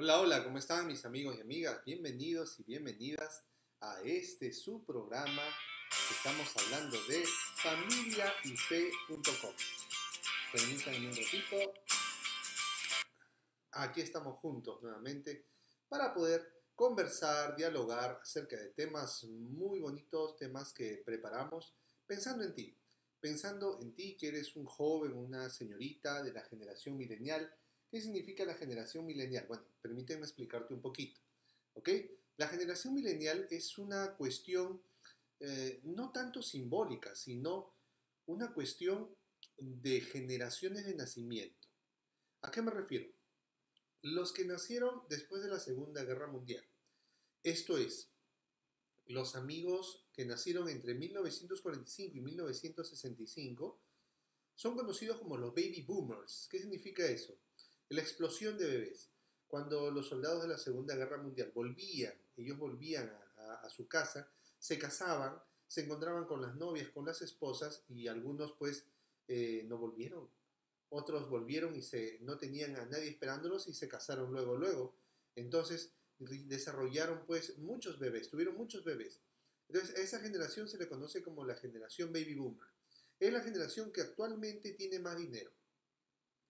Hola, hola, ¿cómo están mis amigos y amigas? Bienvenidos y bienvenidas a este su programa que estamos hablando de familiayfe.com. Permítanme un ratito. Aquí estamos juntos nuevamente para poder conversar, dialogar acerca de temas muy bonitos, temas que preparamos pensando en ti que eres un joven, una señorita de la generación milenial. ¿Qué significa la generación milenial? Bueno, permíteme explicarte un poquito, ¿ok? La generación milenial es una cuestión no tanto simbólica, sino una cuestión de generaciones de nacimiento. ¿A qué me refiero? Los que nacieron después de la Segunda Guerra Mundial. Esto es, los amigos que nacieron entre 1945 y 1965 son conocidos como los baby boomers. ¿Qué significa eso? La explosión de bebés. Cuando los soldados de la Segunda Guerra Mundial ellos volvían a su casa, se casaban, se encontraban con las novias, con las esposas y algunos pues no volvieron. Otros volvieron y no tenían a nadie esperándolos y se casaron luego. Entonces desarrollaron pues muchos bebés, tuvieron muchos bebés. Entonces a esa generación se le conoce como la generación baby boomer. Es la generación que actualmente tiene más dinero.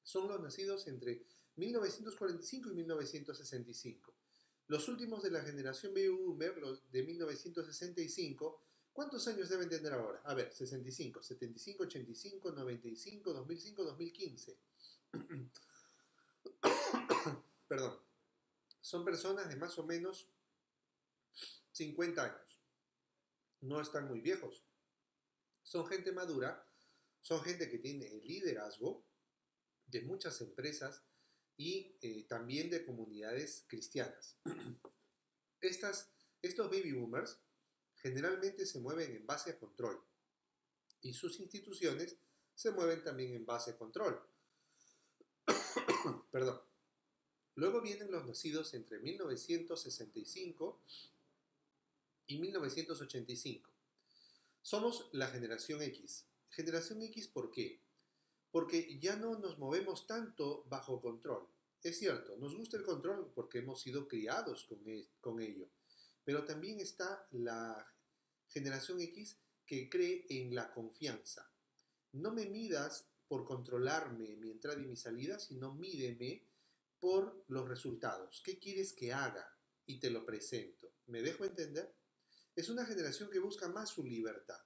Son los nacidos entre 1945 y 1965. Los últimos de la generación baby boomer, los de 1965, ¿cuántos años deben tener ahora? A ver, 65, 75, 85, 95, 2005, 2015. Perdón. Son personas de más o menos 50 años. No están muy viejos. Son gente madura, son gente que tiene el liderazgo de muchas empresas y también de comunidades cristianas. Estos baby boomers generalmente se mueven en base a control y sus instituciones se mueven también en base a control. Perdón. Luego vienen los nacidos entre 1965 y 1985. Somos la generación X. Generación X, ¿por qué? Porque ya no nos movemos tanto bajo control. Es cierto, nos gusta el control porque hemos sido criados con ello, pero también está la generación X que cree en la confianza. No me midas por controlarme mi entrada y mi salida, sino mídeme por los resultados. ¿Qué quieres que haga? Y te lo presento. ¿Me dejo entender? Es una generación que busca más su libertad.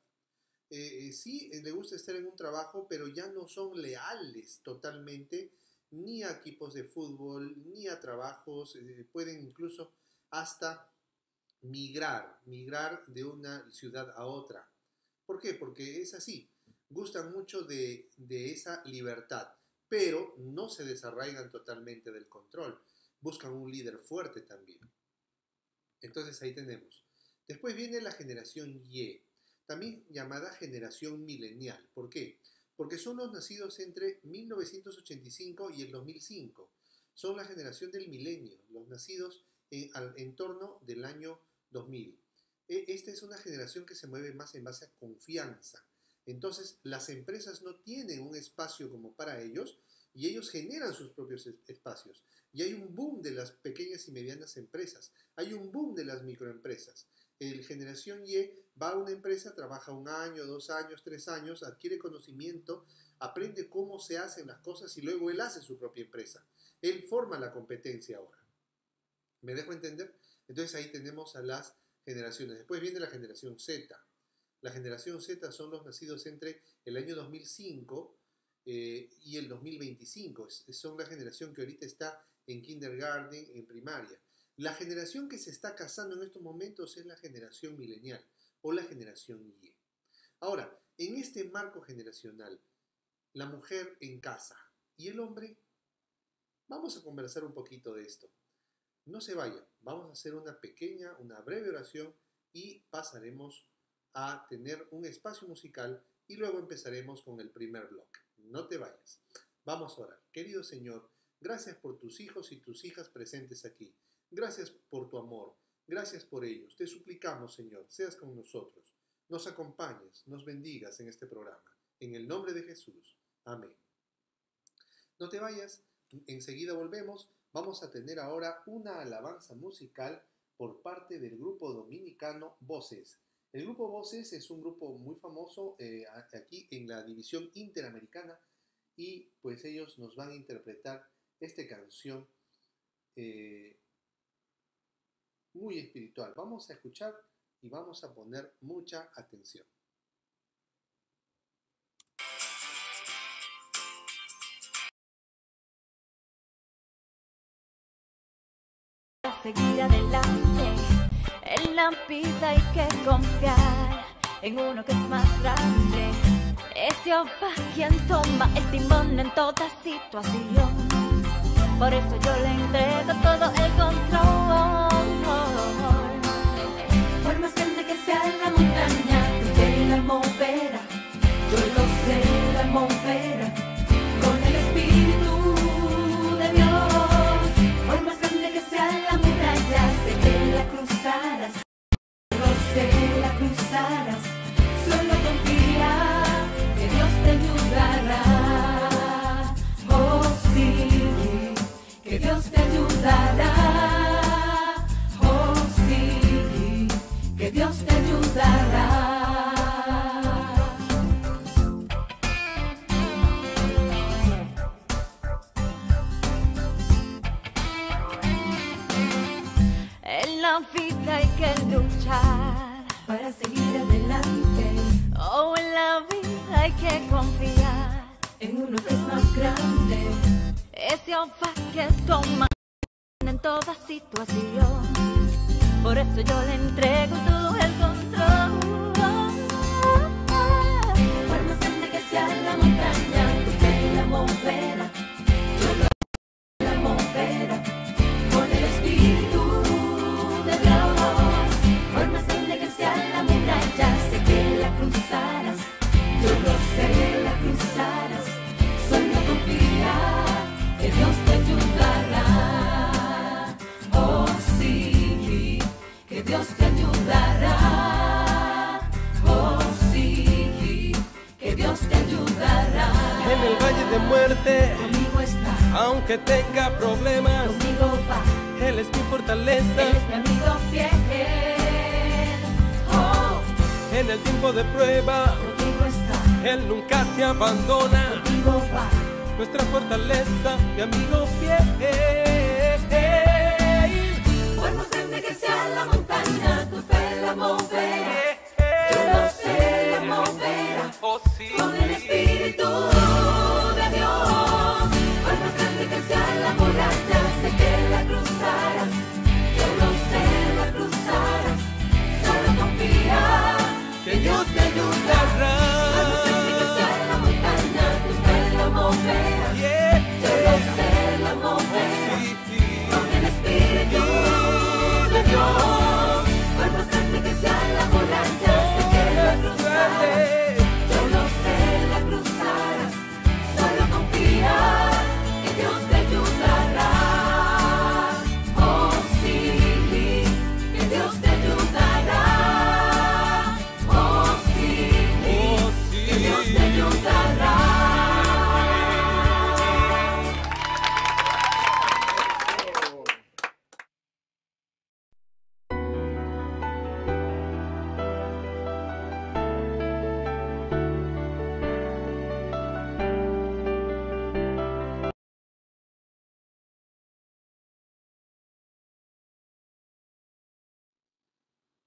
Sí, le gusta estar en un trabajo, pero ya no son leales totalmente ni a equipos de fútbol, ni a trabajos, pueden incluso hasta migrar de una ciudad a otra. ¿Por qué? Porque es así, gustan mucho de esa libertad, pero no se desarraigan totalmente del control, buscan un líder fuerte también. Entonces ahí tenemos. Después viene la generación Y, también llamada generación milenial. ¿Por qué? Porque son los nacidos entre 1985 y el 2005. Son la generación del milenio, los nacidos en torno del año 2000. Esta es una generación que se mueve más en base a confianza. Entonces, las empresas no tienen un espacio como para ellos y ellos generan sus propios espacios. Y hay un boom de las pequeñas y medianas empresas, hay un boom de las microempresas. El generación Y va a una empresa, trabaja un año, 2 años, 3 años, adquiere conocimiento, aprende cómo se hacen las cosas y luego él hace su propia empresa. Él forma la competencia ahora. ¿Me dejo entender? Entonces ahí tenemos a las generaciones. Después viene la generación Z. La generación Z son los nacidos entre el año 2005 y el 2025. Son la generación que ahorita está en kindergarten, en primaria. La generación que se está casando en estos momentos es la generación milenial o la generación Y. Ahora, en este marco generacional, la mujer en casa y el hombre, vamos a conversar un poquito de esto. No se vayan, vamos a hacer una breve oración y pasaremos a tener un espacio musical y luego empezaremos con el primer bloque. No te vayas. Vamos a orar. Querido Señor, gracias por tus hijos y tus hijas presentes aquí. Gracias por tu amor. Gracias por ellos. Te suplicamos, Señor, seas con nosotros. Nos acompañes, nos bendigas en este programa. En el nombre de Jesús. Amén. No te vayas, enseguida volvemos. Vamos a tener ahora una alabanza musical por parte del grupo dominicano Voces. El grupo Voces es un grupo muy famoso aquí en la división interamericana y pues ellos nos van a interpretar esta canción muy espiritual. Vamos a escuchar y vamos a poner mucha atención. Seguir adelante, en la vida hay que confiar en uno que es más grande. Es Jehová quien toma el timón en toda situación. Por eso yo le entrego todo el control. Por más grande que sea la montaña, Él la moverá. Yo lo sé, la moverá con el Espíritu de Dios. Por más grande que sea la muralla, sé que la cruzarás. Lo sé, la cruzarás. Solo confía que Dios te ayudará. Oh sí, que Dios te ayudará. Oh sí, que Dios te ayudará. En la vida hay que luchar para seguir adelante. Oh, en la vida hay que confiar en uno que es más grande. Es Jehová que toma en toda situación. Por eso yo le entrego todo el control. Por más grande que sea la montaña, tu fe la moverá. Yo la moverá con el Espíritu de Dios. Por más grande que sea la muralla, sé que la cruzarás. Yo lo sé, la cruzarás. Solo confía que Dios te ayudará. Oh sí, que Dios te ayudará. Oh sí, que Dios te ayudará. En el valle de muerte, Conmigo está, aunque tenga problemas, conmigo va. Él es mi fortaleza. Él es mi amigo fiel. Oh, En el tiempo de prueba, conmigo está, Él nunca te abandona. conmigo va. Nuestra fortaleza, mi amigo fiel. Por más grande que sea la montaña, tu fe la moverá. Yo lo sé, la moverá Oh sí, con el Espíritu de Dios. Por más grande que sea la muralla, sé que la cruzarás. Yo lo sé, la cruzarás. Solo confía que Dios te ayudará. Por más grande que sea la montaña, tu fe la moverá. Yeah. Yo lo sé, la moverá Sí. con el Espíritu de Dios. Por más grande que sea la muralla, sé que la cruzarás. Yo lo sé, la cruzarás. Solo confía que Dios te ayudará. Oh sí, que Dios te ayudará. Oh sí, Oh que Dios sí. te ayudará.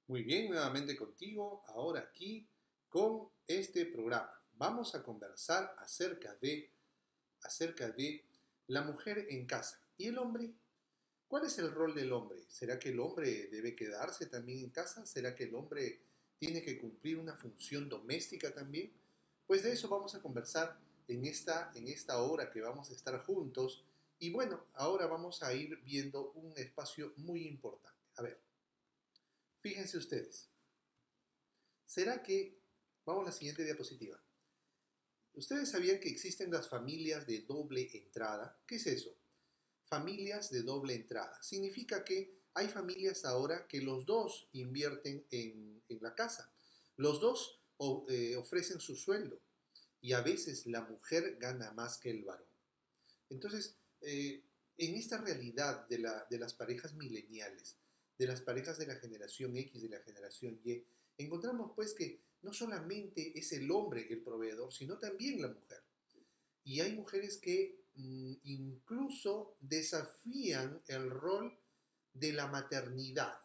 Muy bien, nuevamente contigo, ahora aquí con este programa. Vamos a conversar acerca de la mujer en casa. ¿Y el hombre? ¿Cuál es el rol del hombre? ¿Será que el hombre debe quedarse también en casa? ¿Será que el hombre tiene que cumplir una función doméstica también? Pues de eso vamos a conversar en esta hora que vamos a estar juntos. Y bueno, ahora vamos a ir viendo un espacio muy importante. A ver, fíjense ustedes. ¿Será que, vamos a la siguiente diapositiva. ¿Ustedes sabían que existen las familias de doble entrada? ¿Qué es eso? Familias de doble entrada. Significa que hay familias ahora que los dos invierten en la casa. Los dos ofrecen su sueldo y a veces la mujer gana más que el varón. Entonces, en esta realidad de las parejas mileniales, de las parejas de la generación X, de la generación Y, encontramos pues que no solamente es el hombre el proveedor, sino también la mujer. Y hay mujeres que incluso desafían el rol de la maternidad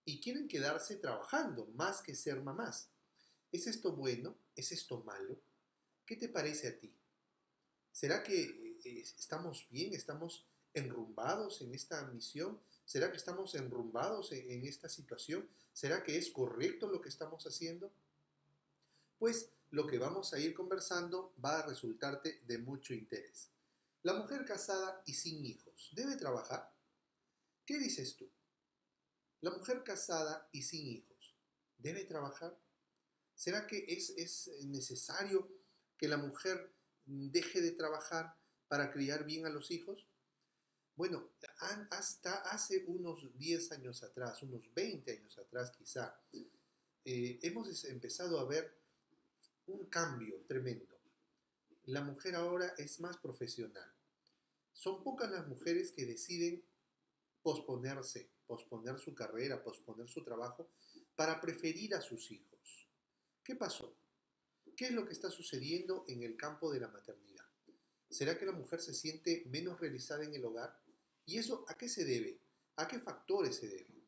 y quieren quedarse trabajando más que ser mamás. ¿Es esto bueno? ¿Es esto malo? ¿Qué te parece a ti? ¿Será que estamos bien? ¿Estamos enrumbados en esta misión? ¿Será que estamos enrumbados en esta situación? ¿Será que es correcto lo que estamos haciendo? Pues lo que vamos a ir conversando va a resultarte de mucho interés. La mujer casada y sin hijos, ¿debe trabajar? ¿Qué dices tú? La mujer casada y sin hijos, ¿debe trabajar? ¿Será que es necesario que la mujer deje de trabajar para criar bien a los hijos? Bueno, hasta hace unos 10 años atrás, unos 20 años atrás quizá, hemos empezado a ver un cambio tremendo. La mujer ahora es más profesional. Son pocas las mujeres que deciden posponer su carrera, posponer su trabajo para preferir a sus hijos. ¿Qué pasó? ¿Qué es lo que está sucediendo en el campo de la maternidad? ¿Será que la mujer se siente menos realizada en el hogar? ¿Y eso a qué se debe? ¿A qué factores se debe?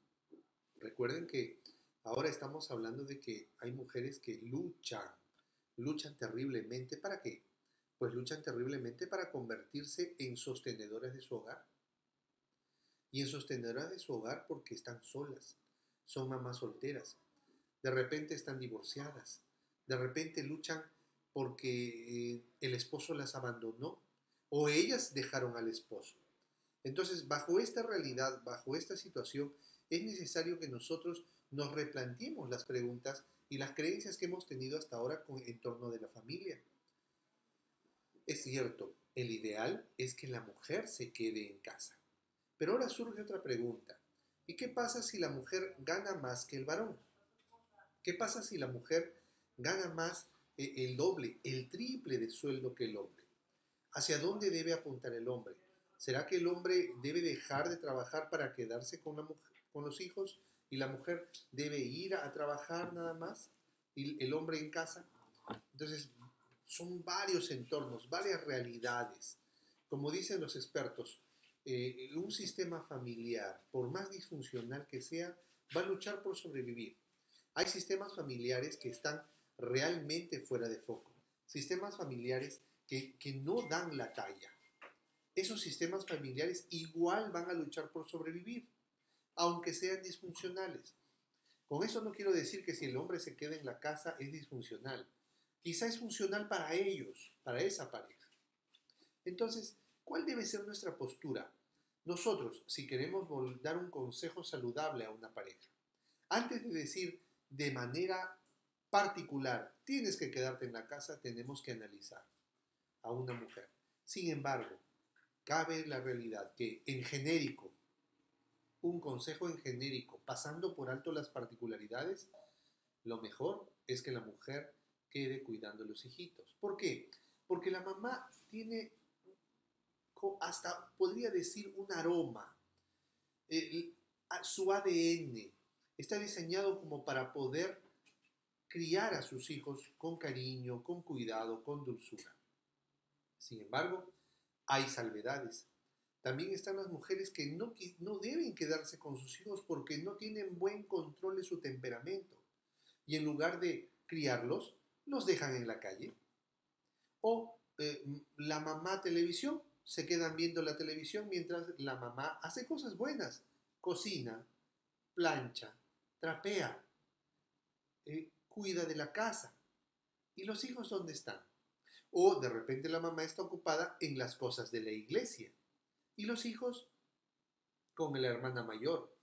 Recuerden que ahora estamos hablando de que hay mujeres que luchan terriblemente. ¿Para qué? Pues luchan terriblemente para convertirse en sostenedoras de su hogar. Y en sostenedoras de su hogar porque están solas, son mamás solteras, de repente están divorciadas, de repente luchan porque el esposo las abandonó o ellas dejaron al esposo. Entonces, bajo esta realidad, bajo esta situación, es necesario que nosotros nos replanteemos las preguntas y las creencias que hemos tenido hasta ahora en torno de la familia. Es cierto, el ideal es que la mujer se quede en casa. Pero ahora surge otra pregunta. ¿Y qué pasa si la mujer gana más que el varón? ¿Qué pasa si la mujer gana más el doble, el triple de sueldo que el hombre? ¿Hacia dónde debe apuntar el hombre? ¿Será que el hombre debe dejar de trabajar para quedarse con con los hijos y la mujer debe ir a trabajar nada más y el hombre en casa? Entonces, son varios entornos, varias realidades. Como dicen los expertos, un sistema familiar, por más disfuncional que sea, va a luchar por sobrevivir. Hay sistemas familiares que están realmente fuera de foco, sistemas familiares que no dan la talla. Esos sistemas familiares igual van a luchar por sobrevivir, aunque sean disfuncionales. Con eso no quiero decir que si el hombre se queda en la casa es disfuncional. Quizá es funcional para ellos, para esa pareja. Entonces, ¿cuál debe ser nuestra postura? Nosotros, si queremos dar un consejo saludable a una pareja, antes de decir de manera particular, tienes que quedarte en la casa, tenemos que analizar a una mujer. Sin embargo, cabe la realidad que en genérico, un consejo en genérico, pasando por alto las particularidades, lo mejor es que la mujer quede cuidando a los hijitos. ¿Por qué? Porque la mamá tiene hasta podría decir un aroma, su ADN está diseñado como para poder criar a sus hijos con cariño, con cuidado, con dulzura. Sin embargo, hay salvedades. También están las mujeres que no deben quedarse con sus hijos porque no tienen buen control de su temperamento y en lugar de criarlos, los dejan en la calle. O la mamá televisión, se quedan viendo la televisión mientras la mamá hace cosas buenas, cocina, plancha, trapea, cuida de la casa. ¿Y los hijos dónde están? O de repente la mamá está ocupada en las cosas de la iglesia. ¿Y los hijos? Con la hermana mayor,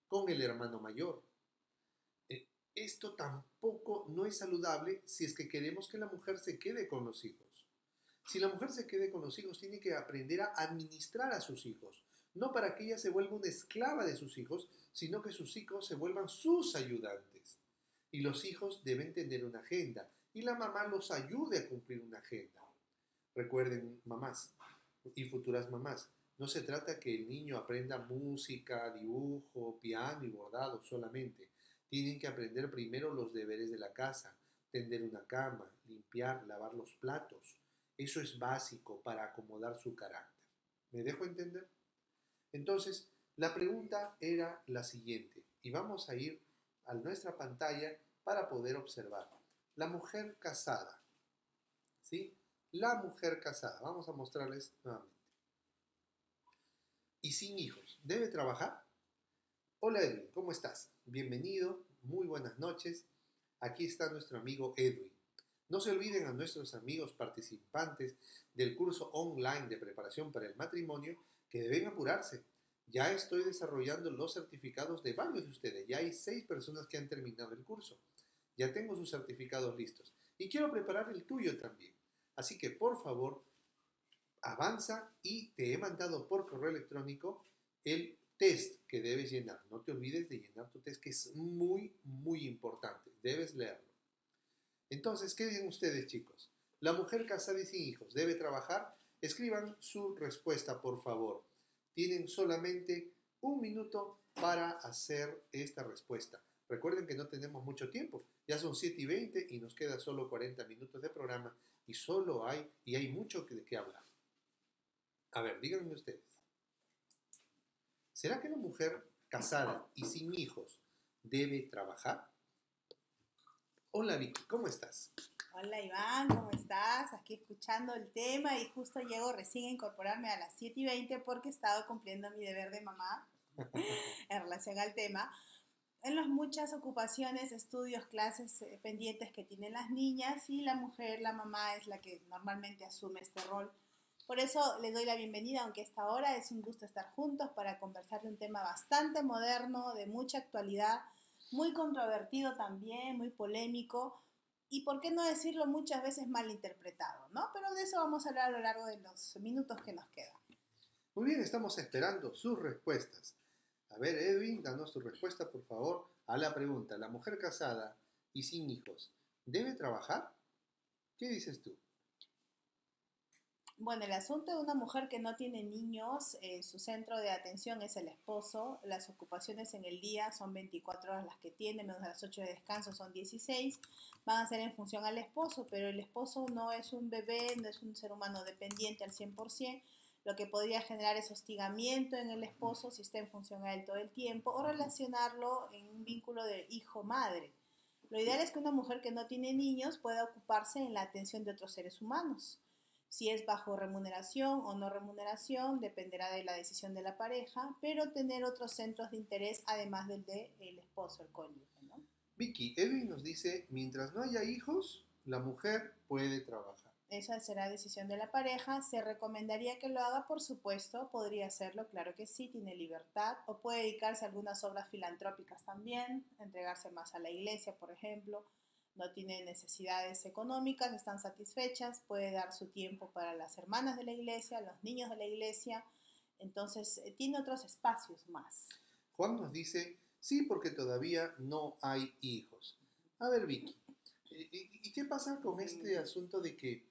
con el hermano mayor. Esto tampoco no es saludable si es que queremos que la mujer se quede con los hijos. Si la mujer se quede con los hijos, tiene que aprender a administrar a sus hijos. No para que ella se vuelva una esclava de sus hijos, sino que sus hijos se vuelvan sus ayudantes. Y los hijos deben tener una agenda. Y la mamá los ayude a cumplir una agenda. Recuerden, mamás y futuras mamás, No se trata que el niño aprenda música, dibujo, piano y bordado solamente. Tienen que aprender primero los deberes de la casa, tender una cama, limpiar, lavar los platos. Eso es básico para acomodar su carácter. ¿Me dejo entender? Entonces, la pregunta era la siguiente, y vamos a ir a nuestra pantalla para poder observar. La mujer casada, ¿sí? La mujer casada, vamos a mostrarles nuevamente. Y sin hijos, ¿debe trabajar? Hola Edwin, ¿cómo estás? Bienvenido, muy buenas noches. Aquí está nuestro amigo Edwin. No se olviden a nuestros amigos participantes del curso online de preparación para el matrimonio que deben apurarse. Ya estoy desarrollando los certificados de varios de ustedes. Ya hay 6 personas que han terminado el curso. Ya tengo sus certificados listos. Y quiero preparar el tuyo también. Así que, por favor, avanza y te he mandado por correo electrónico el test que debes llenar. No te olvides de llenar tu test, que es muy, muy importante. Debes leerlo. Entonces, ¿qué dicen ustedes, chicos? ¿La mujer casada y sin hijos debe trabajar? Escriban su respuesta, por favor. Tienen solamente 1 minuto para hacer esta respuesta. Recuerden que no tenemos mucho tiempo. Ya son 7:20 y nos queda solo 40 minutos de programa y hay mucho de qué hablar. A ver, díganme ustedes. ¿Será que la mujer casada y sin hijos debe trabajar? Hola Vicky, ¿cómo estás? Hola Iván, ¿cómo estás? Aquí escuchando el tema y justo llego recién a incorporarme a las 7:20 porque he estado cumpliendo mi deber de mamá en relación al tema. En las muchas ocupaciones, estudios, clases pendientes que tienen las niñas y la mujer, la mamá, es la que normalmente asume este rol. Por eso les doy la bienvenida, aunque esta hora es un gusto estar juntos para conversar de un tema bastante moderno, de mucha actualidad, muy controvertido también, muy polémico y, por qué no decirlo, muchas veces malinterpretado, ¿no? Pero de eso vamos a hablar a lo largo de los minutos que nos quedan. Muy bien, estamos esperando sus respuestas. A ver, Edwin, danos tu respuesta, por favor, a la pregunta. ¿La mujer casada y sin hijos debe trabajar? ¿Qué dices tú? Bueno, el asunto de una mujer que no tiene niños, su centro de atención es el esposo, las ocupaciones en el día son 24 horas las que tiene, menos las 8 de descanso son 16, van a ser en función al esposo, pero el esposo no es un bebé, no es un ser humano dependiente al 100%, lo que podría generar es hostigamiento en el esposo si está en función a él todo el tiempo, o relacionarlo en un vínculo de hijo-madre. Lo ideal es que una mujer que no tiene niños pueda ocuparse en la atención de otros seres humanos. Si es bajo remuneración o no remuneración, dependerá de la decisión de la pareja, pero tener otros centros de interés además del del esposo, el cónyuge, ¿no? Vicky, Edwin nos dice, mientras no haya hijos, la mujer puede trabajar. Esa será decisión de la pareja. Se recomendaría que lo haga, por supuesto, podría hacerlo, claro que sí, tiene libertad, o puede dedicarse a algunas obras filantrópicas también, entregarse más a la iglesia, por ejemplo. No tiene necesidades económicas, están satisfechas, puede dar su tiempo para las hermanas de la iglesia, los niños de la iglesia, entonces tiene otros espacios más. Juan nos dice, sí, porque todavía no hay hijos. A ver, Vicky, ¿y qué pasa con este asunto de que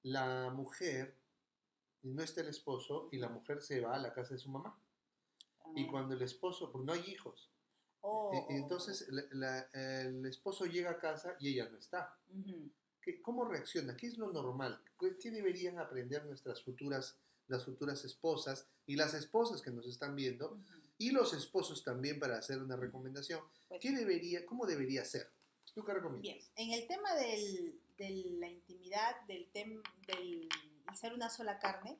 la mujer, no está el esposo, y la mujer se va a la casa de su mamá? Y cuando el esposo, porque no hay hijos, entonces el esposo llega a casa y ella no está. ¿Cómo reacciona? ¿Qué es lo normal? ¿Qué deberían aprender las futuras esposas y las esposas que nos están viendo y los esposos también, para hacer una recomendación? Pues, ¿Cómo debería ser? ¿Tú qué recomiendas? Bien, en el tema de la intimidad, del ser una sola carne,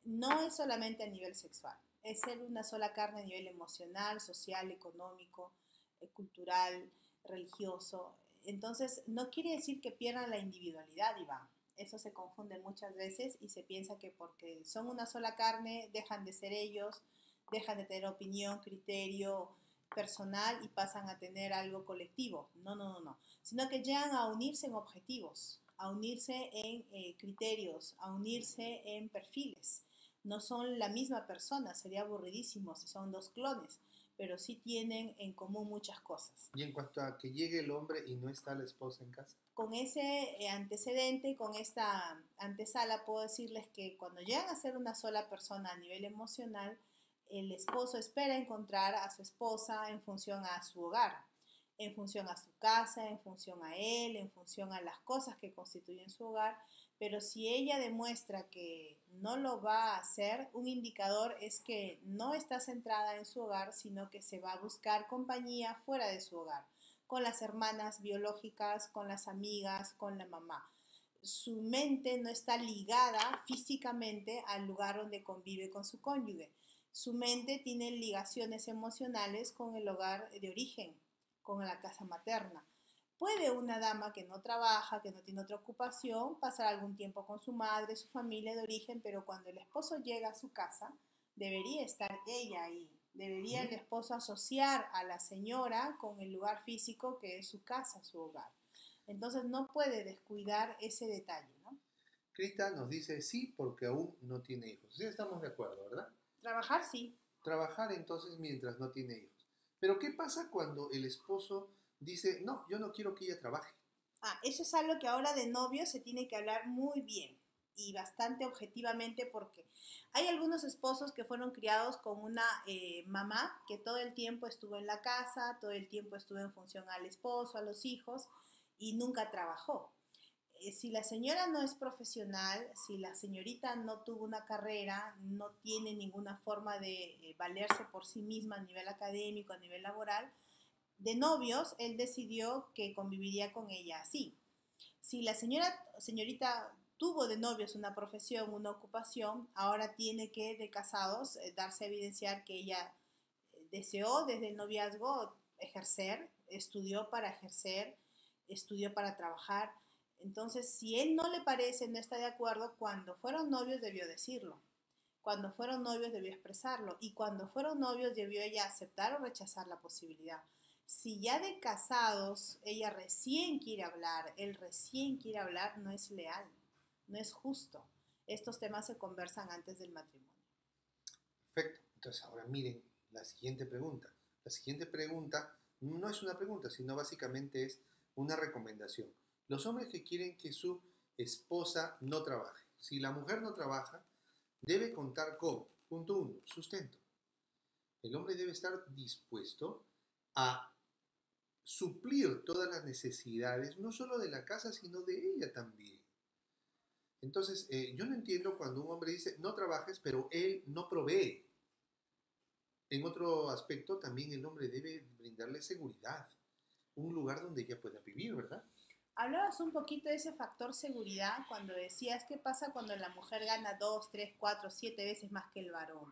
no es solamente a nivel sexual, es ser una sola carne a nivel emocional, social, económico, cultural, religioso. Entonces, no quiere decir que pierdan la individualidad, Iván. Eso se confunde muchas veces y se piensa que porque son una sola carne dejan de ser ellos, dejan de tener opinión, criterio personal y pasan a tener algo colectivo. No. Sino que llegan a unirse en objetivos, a unirse en criterios, a unirse en perfiles. No son la misma persona, sería aburridísimo si son 2 clones, pero sí tienen en común muchas cosas. Y en cuanto a que llegue el hombre y no está la esposa en casa. Con ese antecedente, con esta antesala, puedo decirles que cuando llegan a ser una sola persona a nivel emocional, el esposo espera encontrar a su esposa en función a su hogar, en función a su casa, en función a él, en función a las cosas que constituyen su hogar, pero si ella demuestra que no lo va a hacer, un indicador es que no está centrada en su hogar, sino que se va a buscar compañía fuera de su hogar, con las hermanas biológicas, con las amigas, con la mamá. Su mente no está ligada físicamente al lugar donde convive con su cónyuge. Su mente tiene ligaciones emocionales con el hogar de origen, con la casa materna. Puede una dama que no trabaja, que no tiene otra ocupación, pasar algún tiempo con su madre, su familia de origen, pero cuando el esposo llega a su casa, debería estar ella ahí. Debería el esposo asociar a la señora con el lugar físico que es su casa, su hogar. Entonces no puede descuidar ese detalle, ¿no? Crita nos dice sí porque aún no tiene hijos. Sí, estamos de acuerdo, ¿verdad? Trabajar sí. Trabajar entonces mientras no tiene hijos. Pero ¿qué pasa cuando el esposo dice, no, yo no quiero que ella trabaje? Eso es algo que ahora de novio se tiene que hablar muy bien y bastante objetivamente, porque hay algunos esposos que fueron criados con una mamá que todo el tiempo estuvo en la casa, todo el tiempo estuvo en función al esposo, a los hijos, y nunca trabajó. Si la señora no es profesional, si la señorita no tuvo una carrera, no tiene ninguna forma de valerse por sí misma a nivel académico, a nivel laboral, de novios, él decidió que conviviría con ella así. Si la señorita tuvo de novios una profesión, una ocupación, ahora tiene que, de casados, darse a evidenciar que ella deseó desde el noviazgo ejercer, estudió para ejercer, estudió para trabajar. Entonces, si él no le parece, no está de acuerdo, cuando fueron novios debió decirlo. Cuando fueron novios debió expresarlo. Y cuando fueron novios debió ella aceptar o rechazar la posibilidad. Si ya de casados ella recién quiere hablar, él recién quiere hablar, no es leal, no es justo. Estos temas se conversan antes del matrimonio. Perfecto. Entonces ahora miren la siguiente pregunta. La siguiente pregunta no es una pregunta, sino básicamente es una recomendación. Los hombres que quieren que su esposa no trabaje. Si la mujer no trabaja, debe contar con, punto 1, sustento. El hombre debe estar dispuesto a suplir todas las necesidades, no solo de la casa, sino de ella también. Entonces, yo no entiendo cuando un hombre dice, no trabajes, pero él no provee. En otro aspecto, también el hombre debe brindarle seguridad, un lugar donde ella pueda vivir, ¿verdad? Hablabas un poquito de ese factor seguridad cuando decías qué pasa cuando la mujer gana 2, 3, 4, 7 veces más que el varón.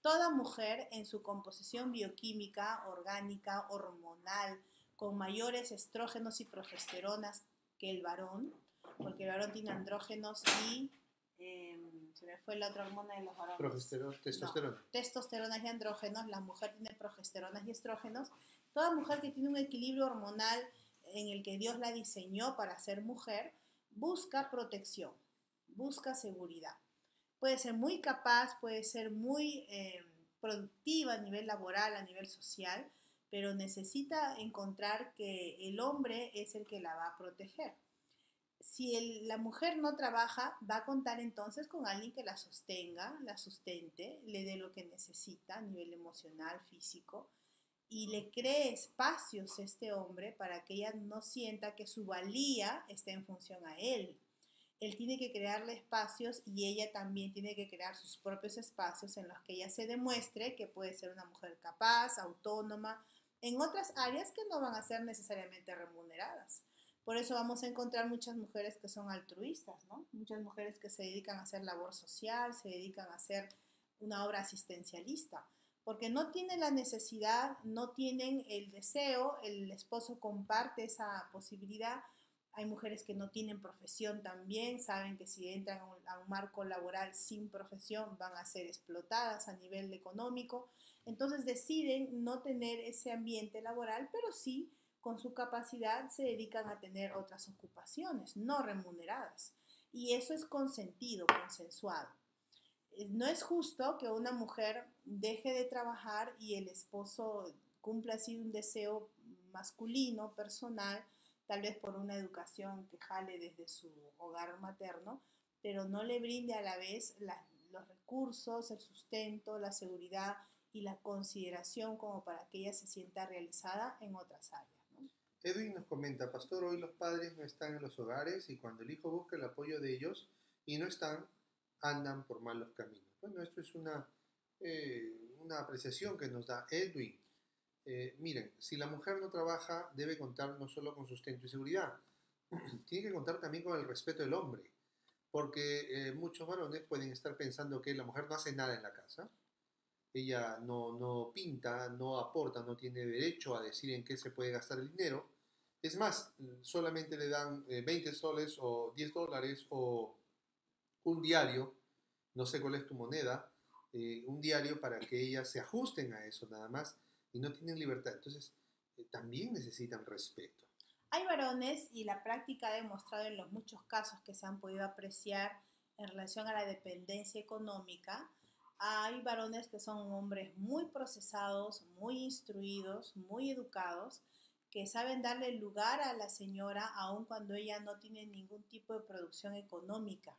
Toda mujer en su composición bioquímica, orgánica, hormonal, con mayores estrógenos y progesteronas que el varón, porque el varón tiene andrógenos y se me fue la otra hormona de los varones. Testosterona. No, testosteronas y andrógenos, la mujer tiene progesteronas y estrógenos. Toda mujer que tiene un equilibrio hormonal en el que Dios la diseñó para ser mujer, busca protección, busca seguridad. Puede ser muy capaz, puede ser muy productiva a nivel laboral, a nivel social, pero necesita encontrar que el hombre es el que la va a proteger. Si la mujer no trabaja, va a contar entonces con alguien que la sostenga, la sustente, le dé lo que necesita a nivel emocional, físico, y le cree espacios a este hombre para que ella no sienta que su valía está en función a él. Él tiene que crearle espacios y ella también tiene que crear sus propios espacios en los que ella se demuestre que puede ser una mujer capaz, autónoma, en otras áreas que no van a ser necesariamente remuneradas. Por eso vamos a encontrar muchas mujeres que son altruistas, ¿no? Muchas mujeres que se dedican a hacer labor social, se dedican a hacer una obra asistencialista, porque no tienen la necesidad, no tienen el deseo, el esposo comparte esa posibilidad. Hay mujeres que no tienen profesión también, saben que si entran a un marco laboral sin profesión van a ser explotadas a nivel económico, entonces deciden no tener ese ambiente laboral, pero sí con su capacidad se dedican a tener otras ocupaciones no remuneradas, y eso es consentido, consensuado. No es justo que una mujer deje de trabajar y el esposo cumpla así un deseo masculino, personal, tal vez por una educación que jale desde su hogar materno, pero no le brinde a la vez los recursos, el sustento, la seguridad y la consideración como para que ella se sienta realizada en otras áreas, ¿no? Edwin nos comenta, pastor, hoy los padres no están en los hogares y cuando el hijo busca el apoyo de ellos y no están, andan por malos caminos. Bueno, esto es una apreciación que nos da Edwin. Miren, si la mujer no trabaja, debe contar no solo con sustento y seguridad, tiene que contar también con el respeto del hombre, porque muchos varones pueden estar pensando que la mujer no hace nada en la casa, ella no pinta, no aporta, no tiene derecho a decir en qué se puede gastar el dinero. Es más, solamente le dan 20 soles o 10 dólares o un diario, no sé cuál es tu moneda, un diario para que ellas se ajusten a eso nada más y no tienen libertad. Entonces, también necesitan respeto. Hay varones, y la práctica ha demostrado en los muchos casos que se han podido apreciar en relación a la dependencia económica, hay varones que son hombres muy procesados, muy instruidos, muy educados, que saben darle lugar a la señora aun cuando ella no tiene ningún tipo de producción económica.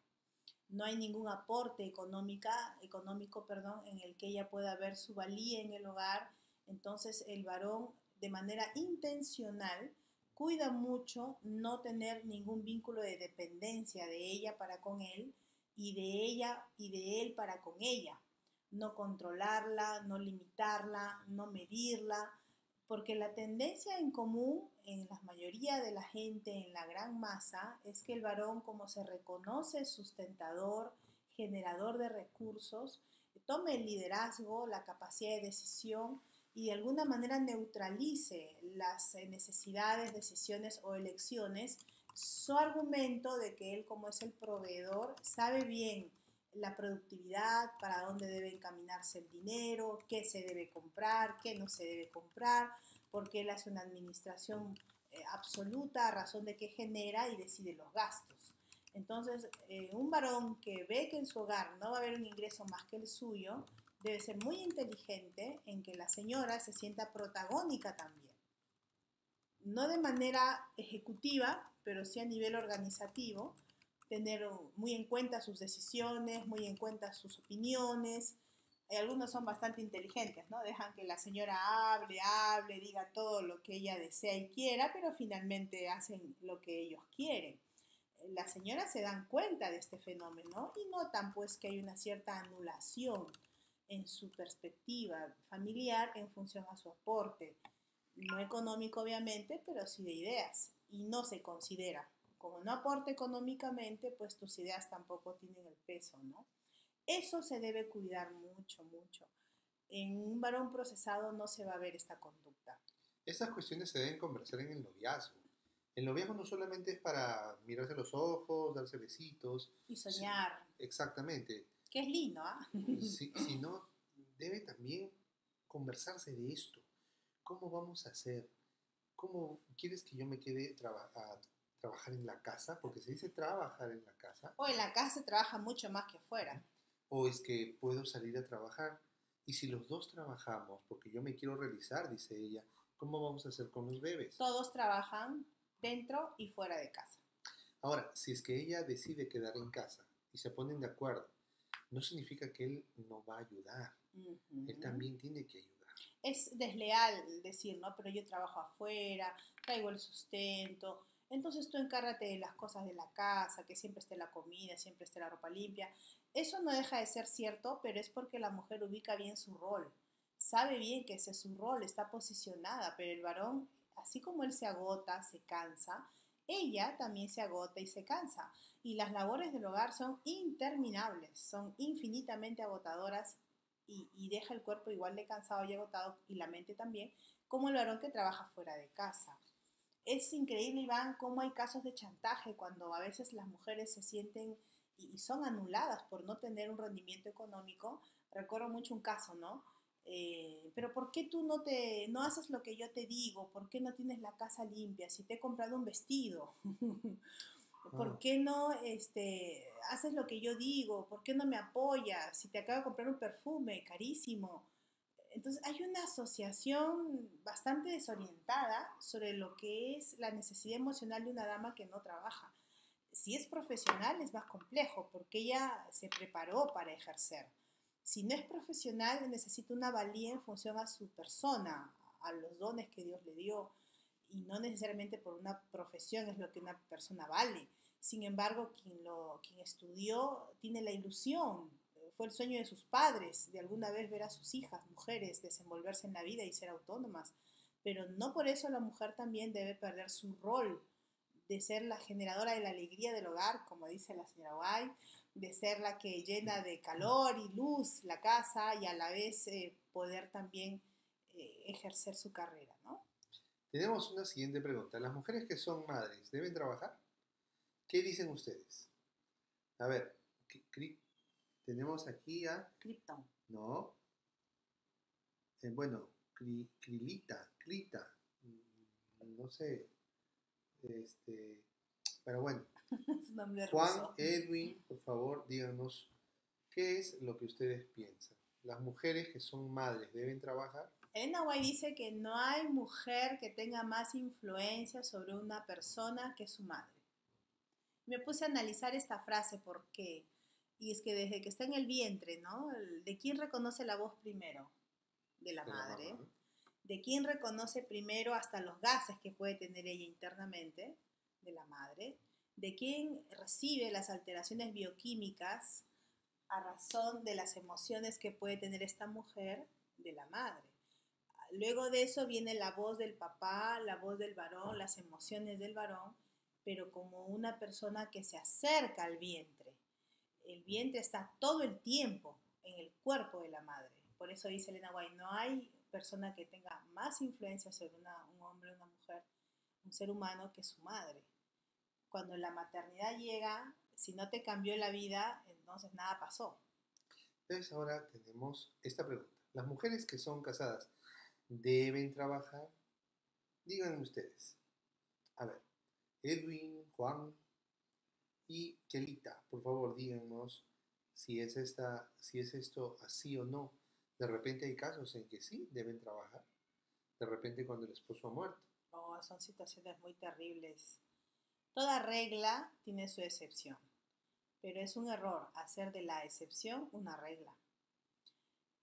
No hay ningún aporte económico, en el que ella pueda ver su valía en el hogar. Entonces el varón, de manera intencional, cuida mucho no tener ningún vínculo de dependencia de ella para con él y de ella y de él para con ella. No controlarla, no limitarla, no medirla, porque la tendencia en común en la mayoría de la gente, en la gran masa, es que el varón, como se reconoce sustentador, generador de recursos, tome el liderazgo, la capacidad de decisión y de alguna manera neutralice las necesidades, decisiones o elecciones, su argumento de que él, como es el proveedor, sabe bien la productividad, para dónde debe encaminarse el dinero, qué se debe comprar, qué no se debe comprar, porque él hace una administración absoluta a razón de qué genera y decide los gastos. Entonces, un varón que ve que en su hogar no va a haber un ingreso más que el suyo, debe ser muy inteligente en que la señora se sienta protagónica también. No de manera ejecutiva, pero sí a nivel organizativo, tener muy en cuenta sus decisiones, muy en cuenta sus opiniones. Algunos son bastante inteligentes, ¿no? Dejan que la señora hable, diga todo lo que ella desea y quiera, pero finalmente hacen lo que ellos quieren. Las señoras se dan cuenta de este fenómeno y notan pues que hay una cierta anulación en su perspectiva familiar en función a su aporte, no económico obviamente, pero sí de ideas, y no se considera. Como no aporta económicamente, pues tus ideas tampoco tienen el peso, ¿no? Eso se debe cuidar mucho, mucho. En un varón procesado no se va a ver esta conducta. Estas cuestiones se deben conversar en el noviazgo. El noviazgo no solamente es para mirarse los ojos, darse besitos. Y soñar. Exactamente. Que es lindo, ¿ah? Sino debe también conversarse de esto. ¿Cómo vamos a hacer? ¿Cómo quieres que yo me quede a trabajar en la casa? Porque se dice trabajar en la casa. O en la casa se trabaja mucho más que afuera. O es que puedo salir a trabajar. Y si los dos trabajamos, porque yo me quiero realizar, dice ella, ¿cómo vamos a hacer con los bebés? Todos trabajan dentro y fuera de casa. Ahora, si es que ella decide quedar en casa y se ponen de acuerdo, no significa que él no va a ayudar. Él también tiene que ayudar. Es desleal decir, ¿no? Pero yo trabajo afuera, traigo el sustento, entonces tú encárgate de las cosas de la casa, que siempre esté la comida, siempre esté la ropa limpia. Eso no deja de ser cierto, pero es porque la mujer ubica bien su rol, sabe bien que ese es su rol, está posicionada, pero el varón, así como él se agota, se cansa, ella también se agota y se cansa. Y las labores del hogar son interminables, son infinitamente agotadoras y deja el cuerpo igual de cansado y agotado, y la mente también, como el varón que trabaja fuera de casa. Es increíble, Iván, cómo hay casos de chantaje cuando a veces las mujeres se sienten y son anuladas por no tener un rendimiento económico. Recuerdo mucho un caso, ¿no? Pero ¿por qué tú no haces lo que yo te digo? ¿Por qué no tienes la casa limpia? Si te he comprado un vestido. ¿Por qué no haces lo que yo digo? ¿Por qué no me apoyas? Si te acabo de comprar un perfume carísimo. Entonces hay una asociación bastante desorientada sobre lo que es la necesidad emocional de una dama que no trabaja. Si es profesional es más complejo porque ella se preparó para ejercer. Si no es profesional necesita una valía en función a su persona, a los dones que Dios le dio y no necesariamente por una profesión es lo que una persona vale. Sin embargo, quien estudió tiene la ilusión, fue el sueño de sus padres, de alguna vez ver a sus hijas, mujeres, desenvolverse en la vida y ser autónomas. Pero no por eso la mujer también debe perder su rol de ser la generadora de la alegría del hogar, como dice la señora White, de ser la que llena de calor y luz la casa y a la vez poder también ejercer su carrera, ¿no? Tenemos una siguiente pregunta. ¿Las mujeres que son madres deben trabajar? ¿Qué dicen ustedes? A ver, tenemos aquí a... Krypton. No. Bueno, Clita. No sé. Pero bueno. Es un nombre Juan, ruso. Edwin, por favor, díganos qué es lo que ustedes piensan. ¿Las mujeres que son madres deben trabajar? Elena White dice que no hay mujer que tenga más influencia sobre una persona que su madre. Me puse a analizar esta frase porque, y es que desde que está en el vientre, ¿no? ¿De quién reconoce la voz primero? De la madre. ¿De quién reconoce primero hasta los gases que puede tener ella internamente? De la madre. ¿De quién recibe las alteraciones bioquímicas a razón de las emociones que puede tener esta mujer? De la madre. Luego de eso viene la voz del papá, la voz del varón, las emociones del varón, pero como una persona que se acerca al vientre. El vientre está todo el tiempo en el cuerpo de la madre. Por eso dice Elena White, no hay persona que tenga más influencia sobre un hombre, una mujer, un ser humano que su madre. Cuando la maternidad llega, si no te cambió la vida, entonces nada pasó. Entonces ahora tenemos esta pregunta. ¿Las mujeres que son casadas deben trabajar? Díganme ustedes. A ver, Edwin, Juan y Kelita, por favor, díganos si es esto así o no. De repente hay casos en que sí deben trabajar. De repente cuando el esposo ha muerto. Oh, son situaciones muy terribles. Toda regla tiene su excepción, pero es un error hacer de la excepción una regla.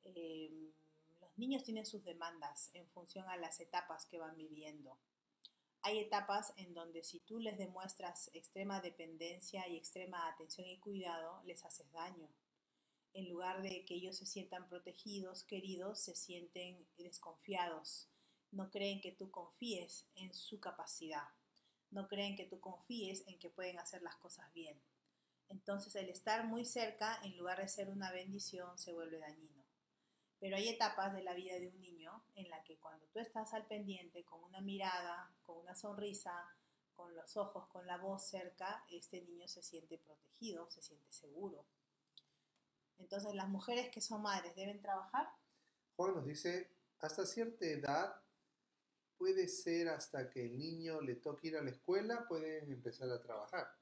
Los niños tienen sus demandas en función a las etapas que van viviendo. Hay etapas en donde si tú les demuestras extrema dependencia y extrema atención y cuidado, les haces daño. En lugar de que ellos se sientan protegidos, queridos, se sienten desconfiados. No creen que tú confíes en su capacidad. No creen que tú confíes en que pueden hacer las cosas bien. Entonces el estar muy cerca, en lugar de ser una bendición, se vuelve dañino. Pero hay etapas de la vida de un niño en la que cuando tú estás al pendiente, con una mirada, con una sonrisa, con los ojos, con la voz cerca, este niño se siente protegido, se siente seguro. Entonces, ¿las mujeres que son madres deben trabajar? Juan nos dice, hasta cierta edad, puede ser hasta que el niño le toque ir a la escuela, pueden empezar a trabajar.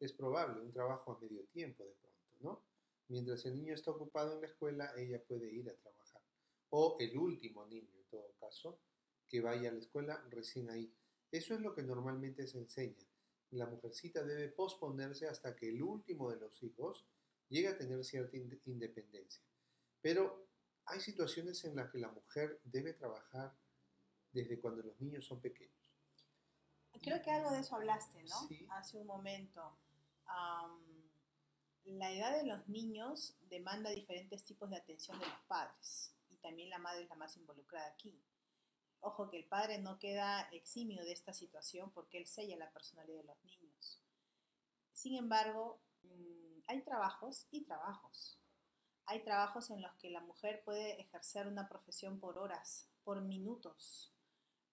Es probable, un trabajo a medio tiempo de pronto, ¿no? Mientras el niño está ocupado en la escuela, ella puede ir a trabajar. O el último niño, en todo caso, que vaya a la escuela recién ahí. Eso es lo que normalmente se enseña. La mujercita debe posponerse hasta que el último de los hijos llegue a tener cierta independencia. Pero hay situaciones en las que la mujer debe trabajar desde cuando los niños son pequeños. Creo que algo de eso hablaste, ¿no? Sí. Hace un momento. La edad de los niños demanda diferentes tipos de atención de los padres y también la madre es la más involucrada aquí. Ojo que el padre no queda eximio de esta situación porque él sella la personalidad de los niños. Sin embargo, hay trabajos y trabajos. Hay trabajos en los que la mujer puede ejercer una profesión por horas, por minutos.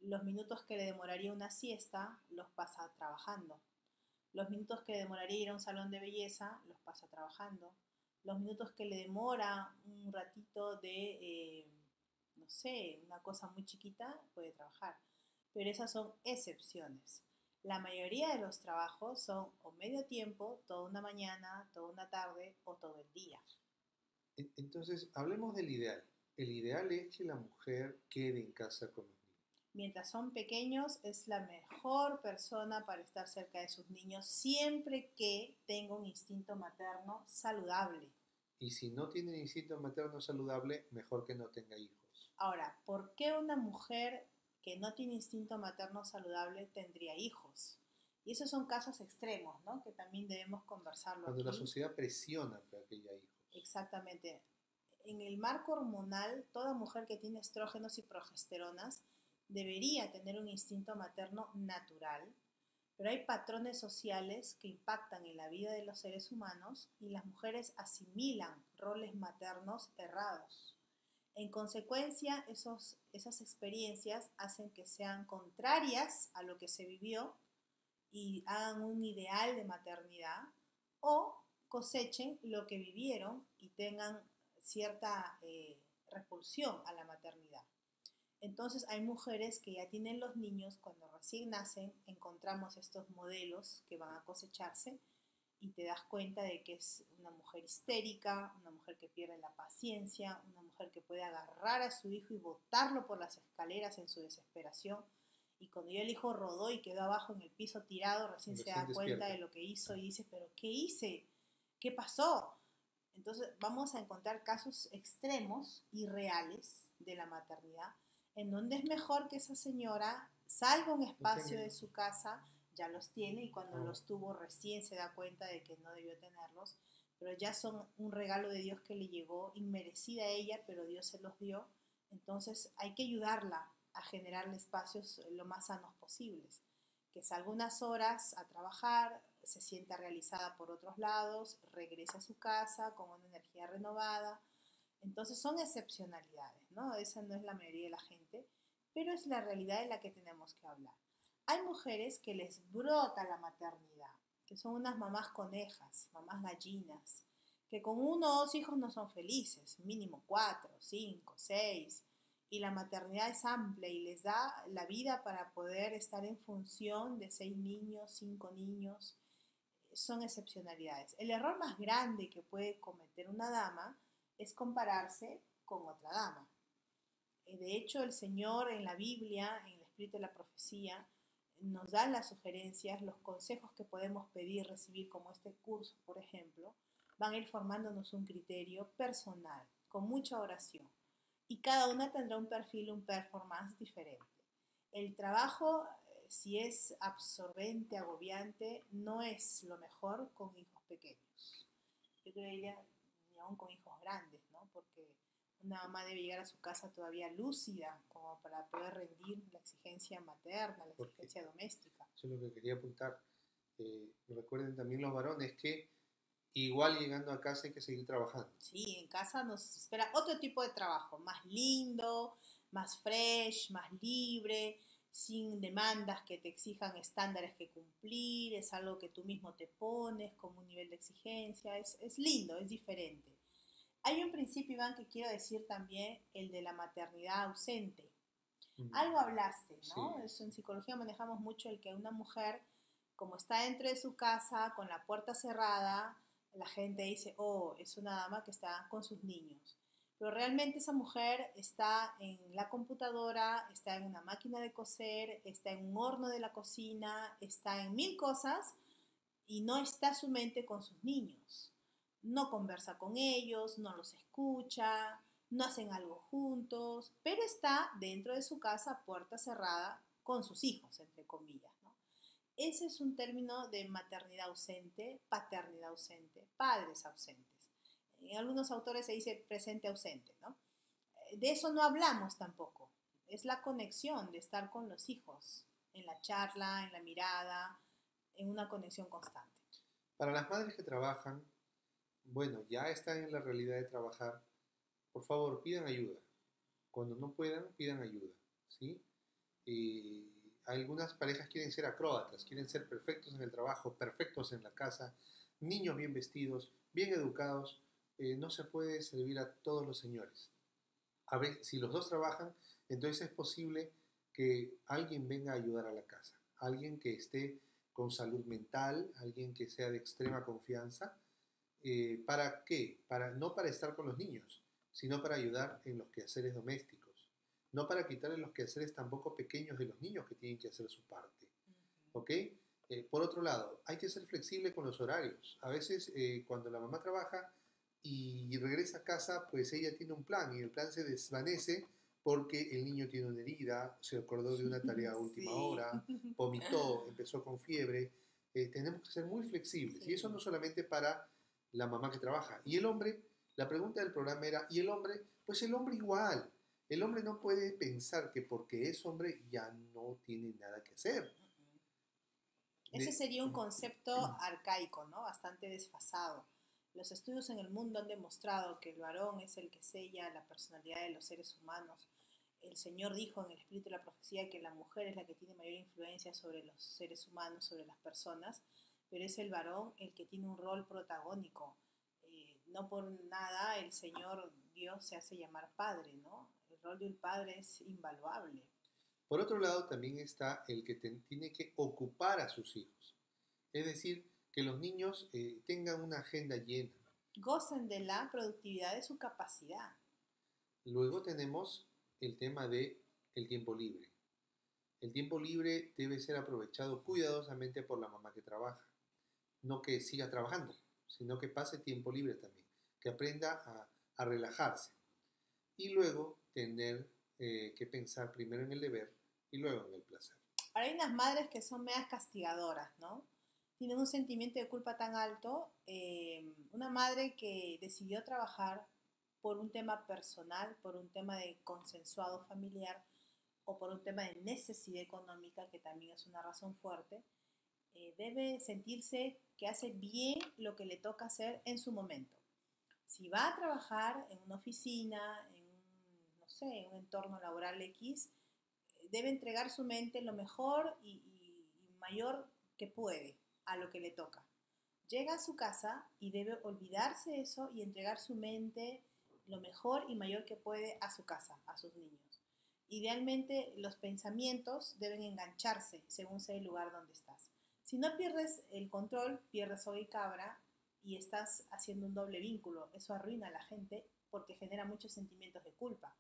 Los minutos que le demoraría una siesta los pasa trabajando. Los minutos que le demoraría ir a un salón de belleza los pasa trabajando. Los minutos que le demora un ratito de, no sé, una cosa muy chiquita, puede trabajar. Pero esas son excepciones. La mayoría de los trabajos son o medio tiempo, toda una mañana, toda una tarde o todo el día. Entonces, hablemos del ideal. El ideal es que la mujer quede en casa con los niños. Mientras son pequeños, es la mejor persona para estar cerca de sus niños, siempre que tenga un instinto materno saludable. Y si no tiene instinto materno saludable, mejor que no tenga hijos. Ahora, ¿por qué una mujer que no tiene instinto materno saludable tendría hijos? Y esos son casos extremos, ¿no? Que también debemos conversarlo Cuando la aquí. sociedad presiona para que haya hijos. Exactamente. En el marco hormonal, toda mujer que tiene estrógenos y progesteronas debería tener un instinto materno natural, pero hay patrones sociales que impactan en la vida de los seres humanos y las mujeres asimilan roles maternos errados. En consecuencia, esas experiencias hacen que sean contrarias a lo que se vivió y hagan un ideal de maternidad o cosechen lo que vivieron y tengan cierta repulsión a la maternidad. Entonces hay mujeres que ya tienen los niños, cuando recién nacen encontramos estos modelos que van a cosecharse y te das cuenta de que es una mujer histérica, una mujer que pierde la paciencia, una mujer que puede agarrar a su hijo y botarlo por las escaleras en su desesperación. Y cuando ya el hijo rodó y quedó abajo en el piso tirado, recién se da cuenta de lo que hizo y dice, ¿pero qué hice? ¿Qué pasó? Entonces vamos a encontrar casos extremos y reales de la maternidad, en donde es mejor que esa señora salga a un espacio de su casa, ya los tiene y cuando los tuvo recién se da cuenta de que no debió tenerlos, pero ya son un regalo de Dios que le llegó, inmerecida a ella, pero Dios se los dio. Entonces hay que ayudarla a generarle espacios lo más sanos posibles, que salga unas horas a trabajar, se sienta realizada por otros lados, regrese a su casa con una energía renovada. Entonces son excepcionalidades, ¿no? Esa no es la mayoría de la gente, pero es la realidad de la que tenemos que hablar. Hay mujeres que les brota la maternidad, que son unas mamás conejas, mamás gallinas, que con 1 o 2 hijos no son felices, mínimo 4, 5, 6, y la maternidad es amplia y les da la vida para poder estar en función de 6 niños, 5 niños. Son excepcionalidades. El error más grande que puede cometer una dama es compararse con otra dama. De hecho, el Señor en la Biblia, en el Espíritu de la Profecía, nos da las sugerencias, los consejos que podemos pedir, recibir, como este curso, por ejemplo, van a ir formándonos un criterio personal, con mucha oración. Y cada una tendrá un perfil, un performance diferente. El trabajo, si es absorbente, agobiante, no es lo mejor con hijos pequeños. Yo creería ni aún con hijos grandes, ¿no? Porque una mamá debe llegar a su casa todavía lúcida, como para poder rendir la exigencia materna, la exigencia doméstica. Eso es lo que quería apuntar. Recuerden también los varones que igual llegando a casa hay que seguir trabajando. Sí, en casa nos espera otro tipo de trabajo, más lindo, más fresh, más libre, sin demandas que te exijan estándares que cumplir, es algo que tú mismo te pones como un nivel de exigencia, es lindo, es diferente. Hay un principio, Iván, que quiero decir también, el de la maternidad ausente. Algo hablaste, ¿no? Sí. Eso en psicología manejamos mucho el que una mujer, como está dentro de su casa, con la puerta cerrada, la gente dice, oh, es una dama que está con sus niños. Pero realmente esa mujer está en la computadora, está en una máquina de coser, está en un horno de la cocina, está en 1000 cosas y no está su mente con sus niños. No conversa con ellos, no los escucha, no hacen algo juntos, pero está dentro de su casa, puerta cerrada, con sus hijos, entre comillas, ¿no? Ese es un término de maternidad ausente, paternidad ausente, padres ausentes. En algunos autores se dice presente ausente, ¿no? De eso no hablamos tampoco. Es la conexión de estar con los hijos, en la charla, en la mirada, en una conexión constante. Para las madres que trabajan, bueno, ya están en la realidad de trabajar, por favor, pidan ayuda. Cuando no puedan, pidan ayuda, ¿sí? Y algunas parejas quieren ser acróbatas, quieren ser perfectos en el trabajo, perfectos en la casa, niños bien vestidos, bien educados. No se puede servir a todos los señores. A ver, si los dos trabajan, entonces es posible que alguien venga a ayudar a la casa. alguien que esté con salud mental, alguien que sea de extrema confianza. ¿Para qué? No para estar con los niños, sino para ayudar en los quehaceres domésticos. No para quitarle los quehaceres tampoco pequeños de los niños que tienen que hacer su parte. ¿Ok? Por otro lado, hay que ser flexible con los horarios. A veces cuando la mamá trabaja y regresa a casa, pues ella tiene un plan y el plan se desvanece porque el niño tiene una herida, se acordó de una tarea a última Sí. hora, vomitó, empezó con fiebre. Tenemos que ser muy flexibles. Sí. Y eso no solamente para la mamá que trabaja. Y el hombre, la pregunta del programa era, ¿y el hombre? Pues el hombre igual. El hombre no puede pensar que porque es hombre ya no tiene nada que hacer. Ese sería un concepto arcaico, ¿no? Bastante desfasado. Los estudios en el mundo han demostrado que el varón es el que sella la personalidad de los seres humanos. El Señor dijo en el Espíritu de la Profecía que la mujer es la que tiene mayor influencia sobre los seres humanos, sobre las personas, pero es el varón el que tiene un rol protagónico. No por nada el Señor Dios se hace llamar Padre, ¿no? El rol del Padre es invaluable. Por otro lado, también está el que tiene que ocupar a sus hijos. Es decir, que los niños tengan una agenda llena. Gocen de la productividad de su capacidad. Luego tenemos el tema de el tiempo libre. El tiempo libre debe ser aprovechado cuidadosamente por la mamá que trabaja. No que siga trabajando, sino que pase tiempo libre también. Que aprenda a relajarse. Y luego tener que pensar primero en el deber y luego en el placer. Ahora hay unas madres que son medias castigadoras, ¿no? Tienen un sentimiento de culpa tan alto. Una madre que decidió trabajar por un tema personal, por un tema de consensuado familiar o por un tema de necesidad económica, que también es una razón fuerte, debe sentirse que hace bien lo que le toca hacer en su momento. Si va a trabajar en una oficina, en no sé, en un entorno laboral X, debe entregar su mente lo mejor y mayor que puede a lo que le toca. Llega a su casa y debe olvidarse de eso y entregar su mente lo mejor y mayor que puede a su casa, a sus niños. Idealmente los pensamientos deben engancharse según sea el lugar donde estás. Si no pierdes el control, pierdes ojo y cabra y estás haciendo un doble vínculo. Eso arruina a la gente porque genera muchos sentimientos de culpa.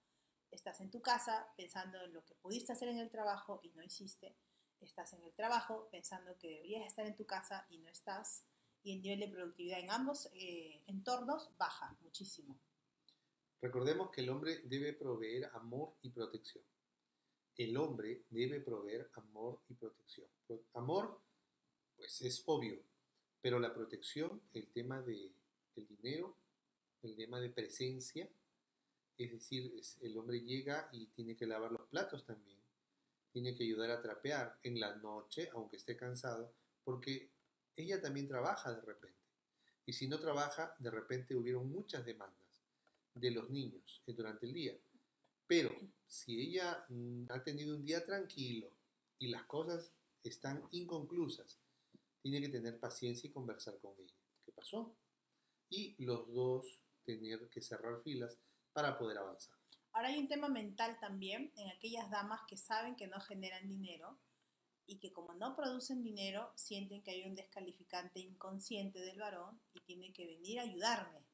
Estás en tu casa pensando en lo que pudiste hacer en el trabajo y no hiciste. Estás en el trabajo pensando que deberías estar en tu casa y no estás. Y el nivel de productividad en ambos entornos baja muchísimo. Recordemos que el hombre debe proveer amor y protección. El hombre debe proveer amor y protección. Amor, pues es obvio, pero la protección, el tema del dinero, el tema de presencia, es decir, el hombre llega y tiene que lavar los platos también, tiene que ayudar a trapear en la noche, aunque esté cansado, porque ella también trabaja de repente. Y si no trabaja, de repente hubieron muchas demandas de los niños durante el día. Pero si ella ha tenido un día tranquilo y las cosas están inconclusas, tiene que tener paciencia y conversar con ella. ¿Qué pasó? Y los dos tener que cerrar filas para poder avanzar. Ahora hay un tema mental también en aquellas damas que saben que no generan dinero y que como no producen dinero sienten que hay un descalificante inconsciente del varón y tiene que venir a ayudarme.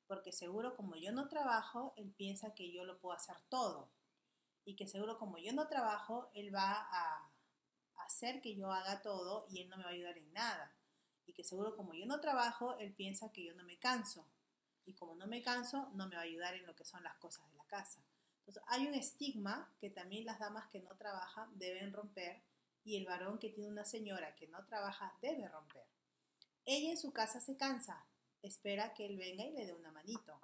Porque seguro como yo no trabajo, él piensa que yo lo puedo hacer todo. Y que seguro como yo no trabajo, él va a hacer que yo haga todo y él no me va a ayudar en nada. Y que seguro como yo no trabajo, él piensa que yo no me canso. Y como no me canso, no me va a ayudar en lo que son las cosas de la casa. Entonces hay un estigma que también las damas que no trabajan deben romper y el varón que tiene una señora que no trabaja debe romper. Ella en su casa se cansa, espera que él venga y le dé una manito.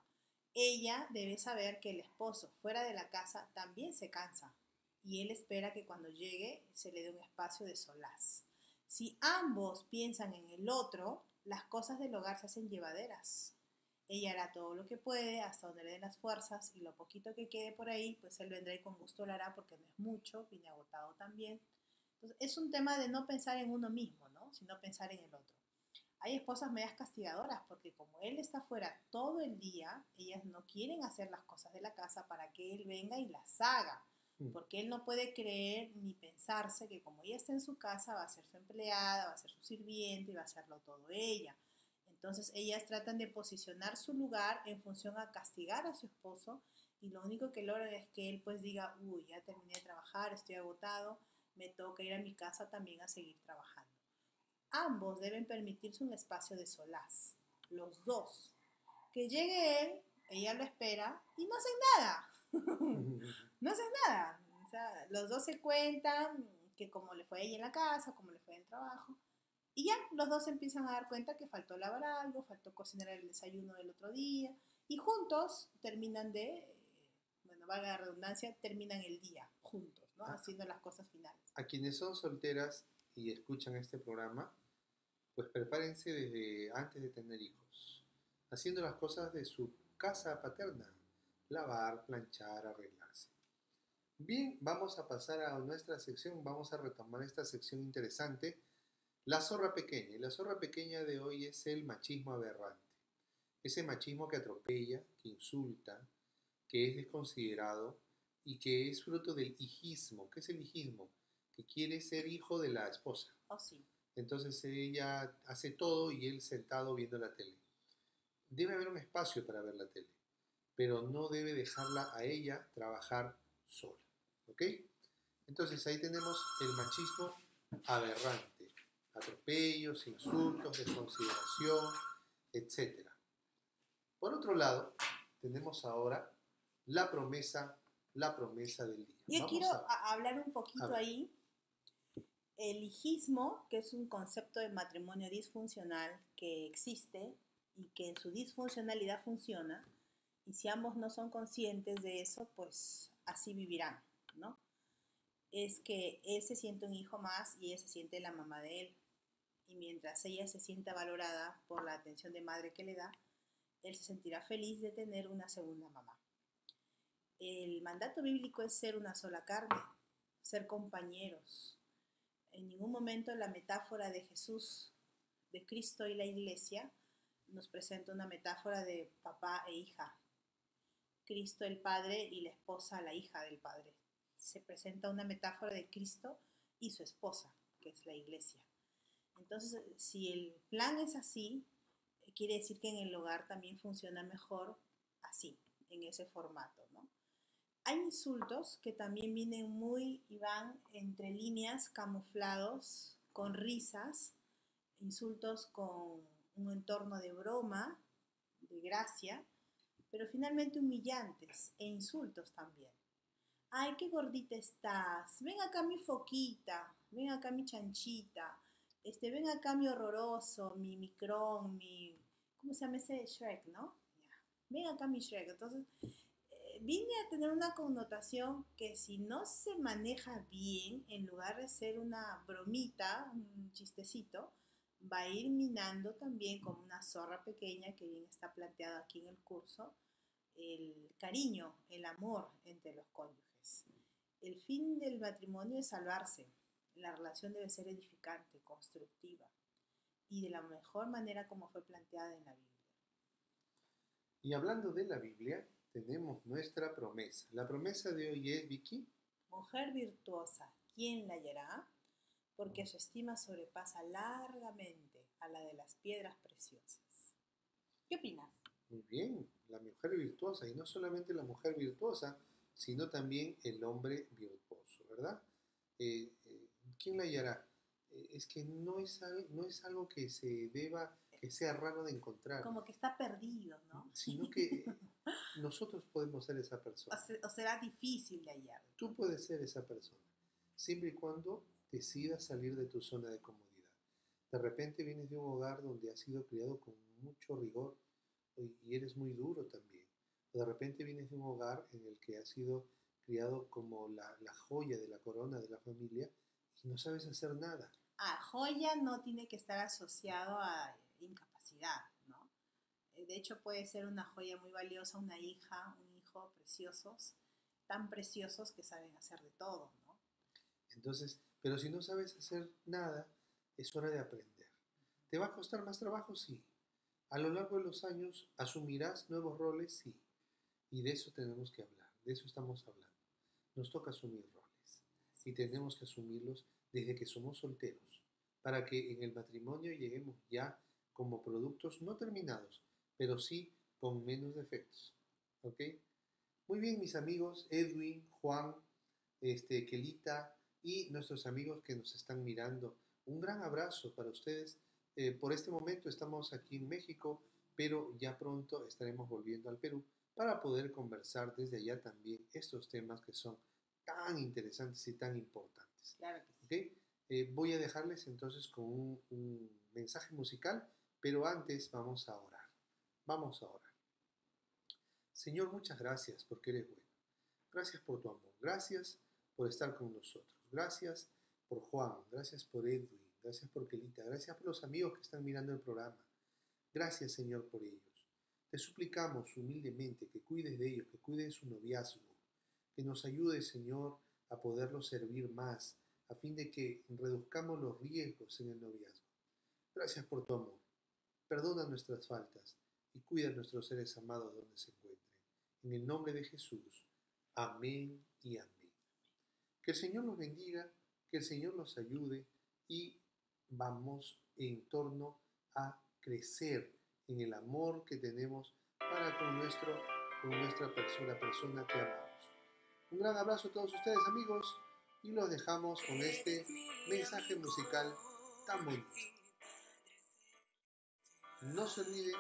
Ella debe saber que el esposo fuera de la casa también se cansa y él espera que cuando llegue se le dé un espacio de solaz. Si ambos piensan en el otro, las cosas del hogar se hacen llevaderas. Ella hará todo lo que puede hasta donde le den las fuerzas y lo poquito que quede por ahí, pues él vendrá y con gusto lo hará porque no es mucho, viene agotado también. Entonces es un tema de no pensar en uno mismo, ¿no? Sino pensar en el otro. Hay esposas medias castigadoras porque como él está fuera todo el día, ellas no quieren hacer las cosas de la casa para que él venga y las haga. Porque él no puede creer ni pensarse que como ella está en su casa va a ser su empleada, va a ser su sirviente y va a hacerlo todo ella. Entonces ellas tratan de posicionar su lugar en función a castigar a su esposo y lo único que logran es que él pues diga, uy, ya terminé de trabajar, estoy agotado, me toca ir a mi casa también a seguir trabajando. Ambos deben permitirse un espacio de solaz, los dos. Que llegue él, ella lo espera y no hacen nada. No hacen nada. O sea, los dos se cuentan que como le fue a ella en la casa, como le fue en el trabajo. Y ya, los dos se empiezan a dar cuenta que faltó lavar algo, faltó cocinar el desayuno del otro día. Y juntos terminan bueno, valga la redundancia, terminan el día juntos, ¿no? Haciendo las cosas finales. A quienes son solteras y escuchan este programa, pues prepárense desde antes de tener hijos, haciendo las cosas de su casa paterna, lavar, planchar, arreglarse. Bien, vamos a pasar a nuestra sección, vamos a retomar esta sección interesante, la zorra pequeña. Y la zorra pequeña de hoy es el machismo aberrante. Ese machismo que atropella, que insulta, que es desconsiderado y que es fruto del hijismo. ¿Qué es el hijismo? Que quiere ser hijo de la esposa. Oh, sí. Entonces ella hace todo y él sentado viendo la tele. Debe haber un espacio para ver la tele, pero no debe dejarla a ella trabajar sola. ¿Ok? Entonces ahí tenemos el machismo aberrante. Atropellos, insultos, desconsideración, etc. Por otro lado, tenemos ahora la promesa del día. Yo Vamos quiero a hablar un poquito ver. ahí. El hijismo, que es un concepto de matrimonio disfuncional que existe y que en su disfuncionalidad funciona, y si ambos no son conscientes de eso, pues así vivirán, ¿no? Es que él se siente un hijo más y ella se siente la mamá de él. Y mientras ella se sienta valorada por la atención de madre que le da, él se sentirá feliz de tener una segunda mamá. El mandato bíblico es ser una sola carne, ser compañeros. En ningún momento la metáfora de Jesús, de Cristo y la iglesia nos presenta una metáfora de papá e hija. Cristo el padre y la esposa la hija del padre. Se presenta una metáfora de Cristo y su esposa, que es la iglesia. Entonces, si el plan es así, quiere decir que en el hogar también funciona mejor así, en ese formato, ¿no? Hay insultos que también vienen muy y van entre líneas, camuflados, con risas, insultos con un entorno de broma, de gracia, pero finalmente humillantes e insultos también. Ay, qué gordita estás, ven acá mi foquita, ven acá mi chanchita, ven acá mi horroroso, mi micrón, ¿cómo se llama ese Shrek, no? Ya. Ven acá mi Shrek. Entonces, viene a tener una connotación que si no se maneja bien, en lugar de ser una bromita, un chistecito, va a ir minando también como una zorra pequeña que bien está planteado aquí en el curso, el cariño, el amor entre los cónyuges. El fin del matrimonio es salvarse. La relación debe ser edificante, constructiva y de la mejor manera como fue planteada en la Biblia. Y hablando de la Biblia, tenemos nuestra promesa. La promesa de hoy es, Vicky. Mujer virtuosa, ¿quién la hallará? Porque su estima sobrepasa largamente a la de las piedras preciosas. ¿Qué opinas? Muy bien, la mujer virtuosa, y no solamente la mujer virtuosa, sino también el hombre virtuoso, ¿verdad? ¿Quién la hallará? Es que no es algo que se deba, que sea raro de encontrar, Como que está perdido, ¿no? sino que nosotros podemos ser esa persona. O será difícil de hallar. Tú puedes ser esa persona, siempre y cuando decidas salir de tu zona de comodidad. De repente vienes de un hogar donde has sido criado con mucho rigor y eres muy duro también. O de repente vienes de un hogar en el que has sido criado como la joya de la corona de la familia y no sabes hacer nada. Joya no tiene que estar asociado a incapacidad, ¿no? De hecho, puede ser una joya muy valiosa, una hija, un hijo preciosos, tan preciosos que saben hacer de todo, ¿no? Entonces, pero si no sabes hacer nada, es hora de aprender. ¿Te va a costar más trabajo? Sí. A lo largo de los años asumirás nuevos roles, sí. Y de eso tenemos que hablar, de eso estamos hablando. nos toca asumir roles y tenemos que asumirlos desde que somos solteros, para que en el matrimonio lleguemos ya como productos no terminados, pero sí con menos defectos. ¿Ok? Muy bien, mis amigos, Edwin, Juan, Kelita y nuestros amigos que nos están mirando. Un gran abrazo para ustedes. Por este momento estamos aquí en México, pero ya pronto estaremos volviendo al Perú para poder conversar desde allá también estos temas que son tan interesantes y tan importantes. Claro que sí. ¿Okay? Voy a dejarles entonces con un mensaje musical, pero antes vamos a orar. Vamos a orar. Señor, muchas gracias porque eres bueno. Gracias por tu amor. Gracias por estar con nosotros. Gracias por Juan. Gracias por Edwin. Gracias por Kelita. Gracias por los amigos que están mirando el programa. Gracias, Señor, por ellos. Te suplicamos humildemente que cuides de ellos, que cuides de su noviazgo, que nos ayudes, Señor, a poderlos servir más, a fin de que reduzcamos los riesgos en el noviazgo. Gracias por tu amor. Perdona nuestras faltas y cuida a nuestros seres amados donde se encuentren. En el nombre de Jesús. Amén y amén. Que el Señor los bendiga, que el Señor los ayude y vamos en torno a crecer en el amor que tenemos para con nuestra persona que amamos. Un gran abrazo a todos ustedes, amigos, y los dejamos con este mensaje musical tan bonito. No se olviden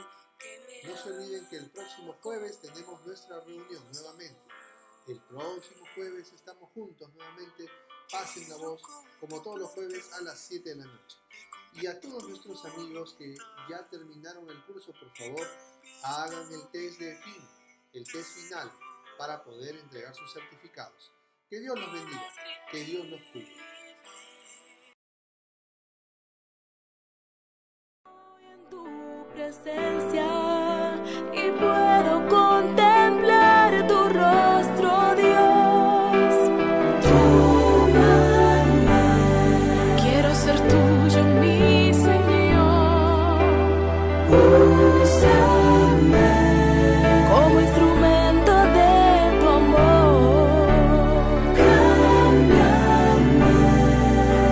que el próximo jueves tenemos nuestra reunión nuevamente. El próximo jueves estamos juntos nuevamente. Pasen la voz como todos los jueves a las 7 de la noche. Y a todos nuestros amigos que ya terminaron el curso, por favor, hagan el test de fin, el test final, para poder entregar sus certificados. Que Dios los bendiga, que Dios los cuide. En tu presencia y puedo contemplar tu rostro, Dios. Tómame, quiero ser tuyo, mi Señor. Úsame como instrumento de tu amor. Cámbiame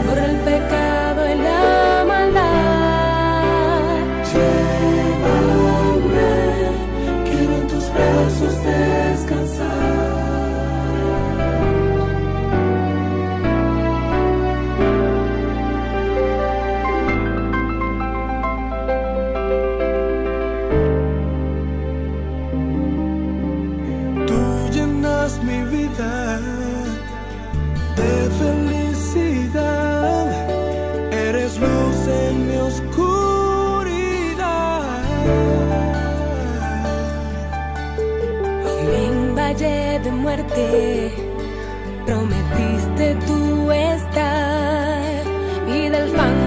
por el pecado y la maldad. Llévame, quiero en tus brazos descansar. Tú llenas mi vida de felicidad, eres luz en mi oscuridad. En valle de muerte prometiste tú estar, y del fango